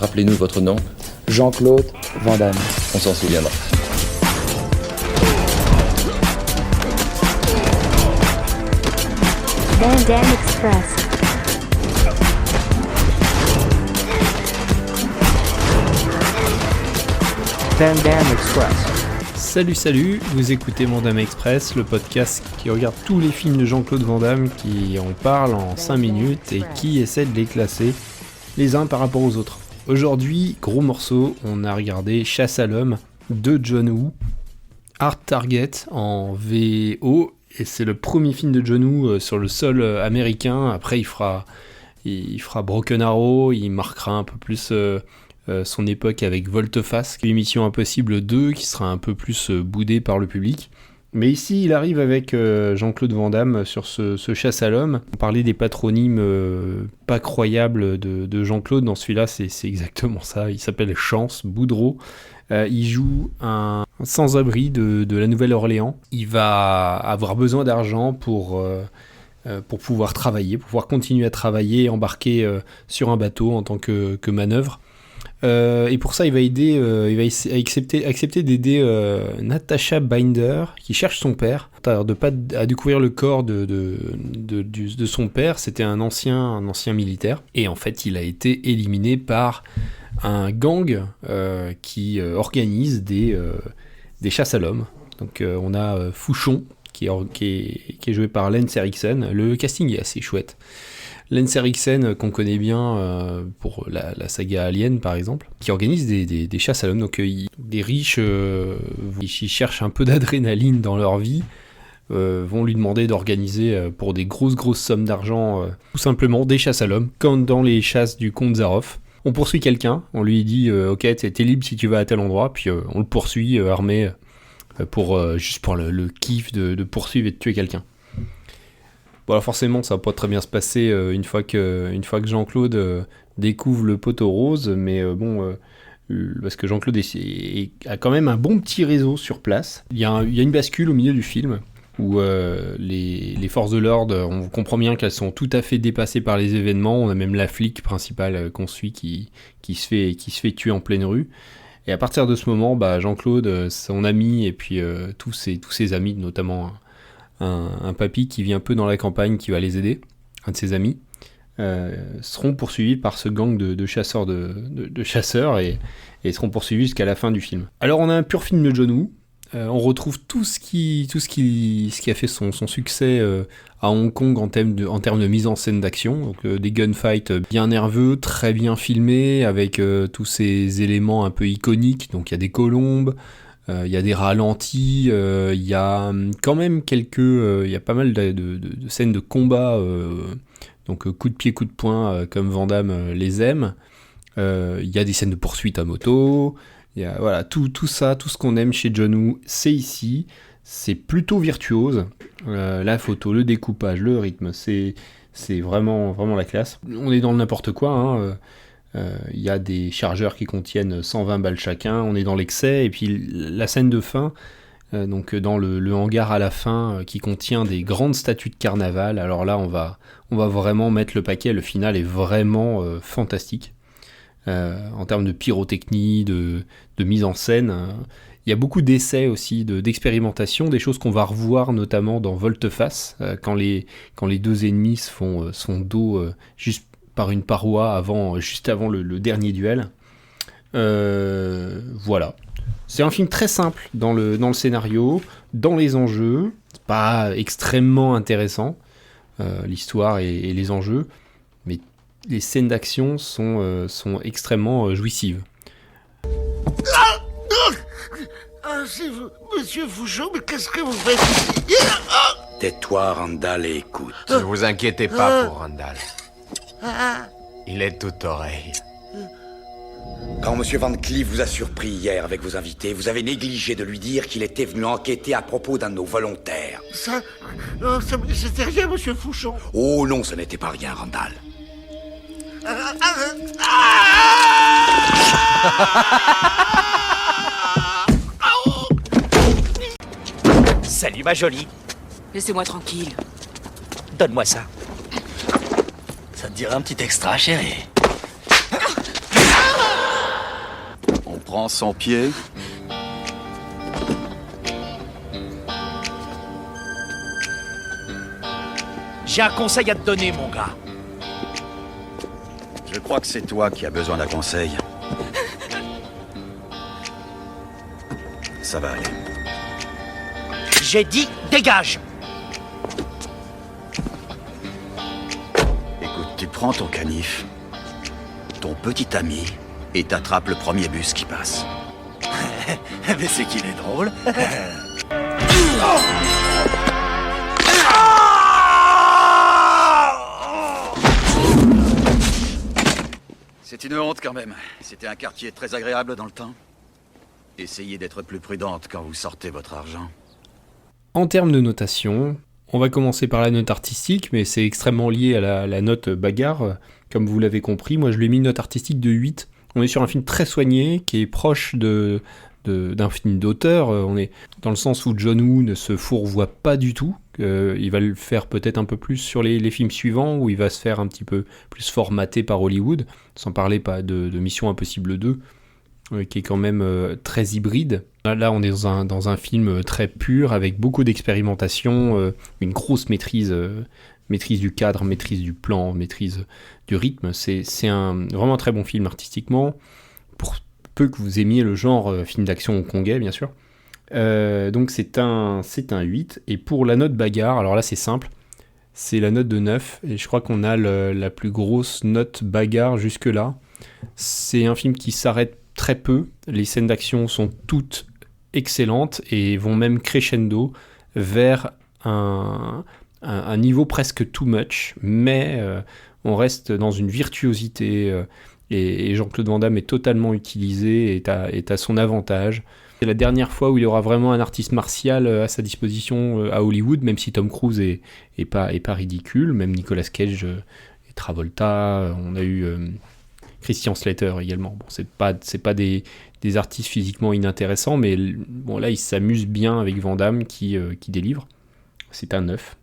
Rappelez-nous votre nom. Jean-Claude Van Damme. On s'en souviendra. Van Damme Express. Van Damme Express. Salut, vous écoutez Van Damme Express, le podcast qui regarde tous les films de Jean-Claude Van Damme, qui en parle en 5 minutes et qui essaie de les classer les uns par rapport aux autres. Aujourd'hui, gros morceau, on a regardé Chasse à l'homme de John Woo, Hard Target en VO, et c'est le premier film de John Woo sur le sol américain. Après il fera Broken Arrow, il marquera un peu plus son époque avec Volte-Face, Mission Impossible 2, qui sera un peu plus boudé par le public. Mais ici, il arrive avec Jean-Claude Van Damme sur ce Chasse à l'homme. On parlait des patronymes pas croyables de Jean-Claude. Dans celui-là, c'est exactement ça. Il s'appelle Chance Boudreau. Il joue un sans-abri de la Nouvelle-Orléans. Il va avoir besoin d'argent pour pouvoir travailler, pour pouvoir continuer à travailler, embarquer sur un bateau en tant que manœuvre. Et pour ça, il va accepter d'aider Natasha Binder, qui cherche son père, à découvrir le corps de son père. C'était un ancien militaire, et en fait, il a été éliminé par un gang qui organise des chasses à l'homme. Donc, on a Fouchon, qui est joué par Lance Henriksen. Le casting est assez chouette. Lance Henriksen, qu'on connaît bien pour la saga Alien par exemple, qui organise des chasses à l'homme. Donc des riches qui cherchent un peu d'adrénaline dans leur vie vont lui demander d'organiser pour des grosses sommes d'argent tout simplement des chasses à l'homme, comme dans les chasses du comte Zaroff. On poursuit quelqu'un, on lui dit ok, t'es libre si tu vas à tel endroit, puis on le poursuit armé juste pour le kiff de poursuivre et de tuer quelqu'un. Bon, alors forcément, ça va pas très bien se passer une fois que Jean-Claude découvre le poteau rose, mais parce que Jean-Claude a quand même un bon petit réseau sur place. Il y a une bascule au milieu du film où les forces de l'ordre, on comprend bien qu'elles sont tout à fait dépassées par les événements. On a même la flic principale qu'on suit qui se fait tuer en pleine rue. Et à partir de ce moment, Jean-Claude, son ami et puis tous ses amis, notamment un papy qui vit un peu dans la campagne, qui va les aider, un de ses amis, seront poursuivis par ce gang de chasseurs de chasseurs et seront poursuivis jusqu'à la fin du film. Alors on a un pur film de John Woo. On retrouve tout ce qui a fait son succès à Hong Kong en termes de mise en scène d'action. Donc des gunfights bien nerveux, très bien filmés, avec tous ces éléments un peu iconiques. Donc il y a des colombes, il y a des ralentis, il y a quand même il y a pas mal de scènes de combat, donc coup de pied, coup de poing, comme Van Damme les aime. Il y a des scènes de poursuite à moto, il y a voilà, tout ça, tout ce qu'on aime chez John Woo, c'est ici. C'est plutôt virtuose, la photo, le découpage, le rythme, c'est vraiment la classe. On est dans le n'importe quoi, hein. Il y a des chargeurs qui contiennent 120 balles chacun, on est dans l'excès, et puis la scène de fin, donc dans le hangar à la fin, qui contient des grandes statues de carnaval. Alors là, on va vraiment mettre le paquet, le final est vraiment fantastique. En termes de pyrotechnie, de mise en scène, il y a beaucoup d'essais aussi, d'expérimentation, des choses qu'on va revoir notamment dans Volte-Face, quand les deux ennemis se font son dos juste par une paroi juste avant le dernier duel. Voilà. C'est un film très simple dans le scénario, dans les enjeux. C'est pas extrêmement intéressant, l'histoire et les enjeux, mais les scènes d'action sont extrêmement jouissives. C'est vous, monsieur Fouchon, mais qu'est-ce que vous faites ici? Tais-toi, Randall, et écoute. Ne vous inquiétez pas pour Randall. Il est tout oreille. Quand monsieur Van Cleef vous a surpris hier avec vos invités, vous avez négligé de lui dire qu'il était venu enquêter à propos d'un de nos volontaires. Ça, c'était rien, monsieur Fouchon. Oh non, ce n'était pas rien, Randall. Salut ma jolie. Laissez-moi tranquille. Donne-moi ça. Ça te dirait un petit extra, chérie? Prends son pied. J'ai un conseil à te donner, mon gars. Je crois que c'est toi qui as besoin d'un conseil. Ça va aller. J'ai dit dégage. Écoute, tu prends ton canif, ton petit ami, et t'attrapes le premier bus qui passe. Mais c'est qu'il est drôle. C'est une honte quand même. C'était un quartier très agréable dans le temps. Essayez d'être plus prudente quand vous sortez votre argent. En termes de notation, on va commencer par la note artistique, mais c'est extrêmement lié à la note bagarre. Comme vous l'avez compris, moi je lui ai mis une note artistique de 8. On est sur un film très soigné, qui est proche d'un film d'auteur. On est dans le sens où John Woo ne se fourvoie pas du tout. Il va le faire peut-être un peu plus sur les films suivants, où il va se faire un petit peu plus formaté par Hollywood, sans parler pas de Mission Impossible 2, qui est quand même très hybride. Là, on est dans un film très pur, avec beaucoup d'expérimentation, une grosse maîtrise du cadre, maîtrise du plan, maîtrise du rythme. C'est vraiment un très bon film artistiquement, pour peu que vous aimiez le genre film d'action hongkongais, bien sûr. Donc c'est un 8. Et pour la note bagarre, alors là c'est simple, c'est la note de 9, et je crois qu'on a la plus grosse note bagarre jusque-là. C'est un film qui s'arrête très peu, les scènes d'action sont toutes excellentes et vont même crescendo vers un niveau presque too much, mais on reste dans une virtuosité, et Jean-Claude Van Damme est totalement utilisé et est à son avantage. C'est la dernière fois où il y aura vraiment un artiste martial à sa disposition à Hollywood, même si Tom Cruise est pas ridicule, même Nicolas Cage et Travolta, on a eu Christian Slater également. Bon, c'est pas des artistes physiquement inintéressants, mais bon, là, il s'amuse bien avec Van Damme qui délivre. C'est un 9.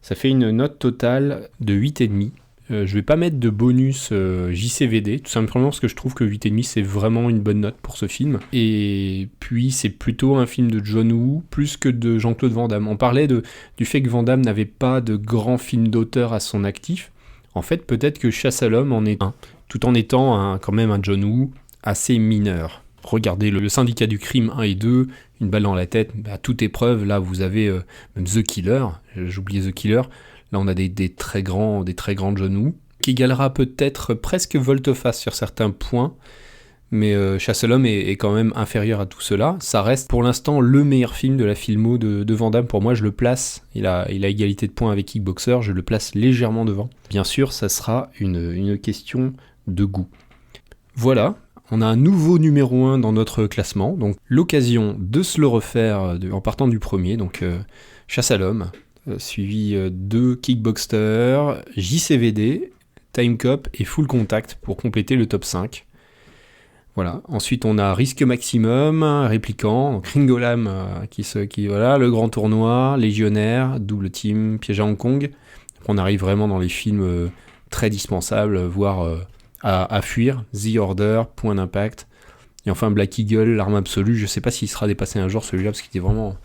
Ça fait une note totale de 8,5. Je vais pas mettre de bonus JCVD, tout simplement parce que je trouve que 8,5 c'est vraiment une bonne note pour ce film. Et puis c'est plutôt un film de John Woo plus que de Jean-Claude Van Damme. On parlait du fait que Van Damme n'avait pas de grands films d'auteur à son actif. En fait, peut-être que Chasse à l'homme en est un, tout en étant quand même un John Woo assez mineur. Regardez le Syndicat du crime 1 et 2, une balle dans la tête, à toute épreuve, là vous avez même The Killer, j'oubliais The Killer. Là, on a des très grands John Woo, qui égalera peut-être presque volte-face sur certains points, mais Chasse à l'homme est quand même inférieur à tout cela. Ça reste pour l'instant le meilleur film de la filmo de Van Damme. Pour moi, je le place, il a égalité de points avec Kickboxer, je le place légèrement devant. Bien sûr, ça sera une question de goût. Voilà, on a un nouveau numéro 1 dans notre classement, donc l'occasion de se le refaire en partant du premier, donc Chasse à l'homme, suivi de Kickboxer, JCVD, Time Cop et Full Contact pour compléter le top 5. Voilà. Ensuite, on a Risque Maximum, Répliquant, donc Ringolam, voilà, Le Grand Tournoi, Légionnaire, Double Team, Piège à Hong Kong. On arrive vraiment dans les films très dispensables, voire à fuir. The Order, Point d'Impact. Et enfin, Black Eagle, L'Arme Absolue. Je sais pas s'il sera dépassé un jour celui-là, parce qu'il était vraiment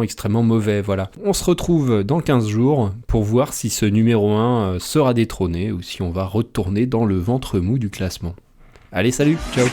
extrêmement mauvais, voilà. On se retrouve dans 15 jours pour voir si ce numéro 1 sera détrôné ou si on va retourner dans le ventre mou du classement. Allez, salut, ciao.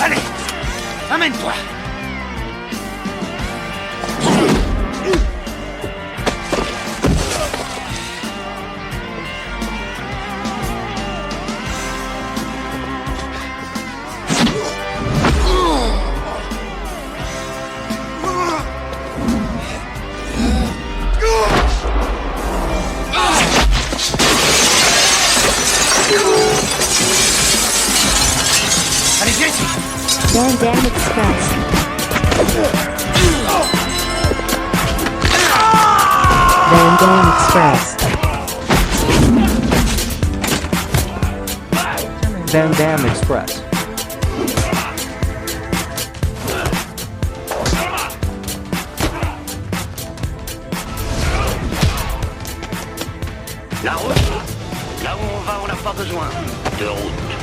Allez, amène-toi. Allez, viens ici. Van Damme Express. Van Van Damme Express. Van Damme Express. La route. Là où on va, on n'a pas besoin de route.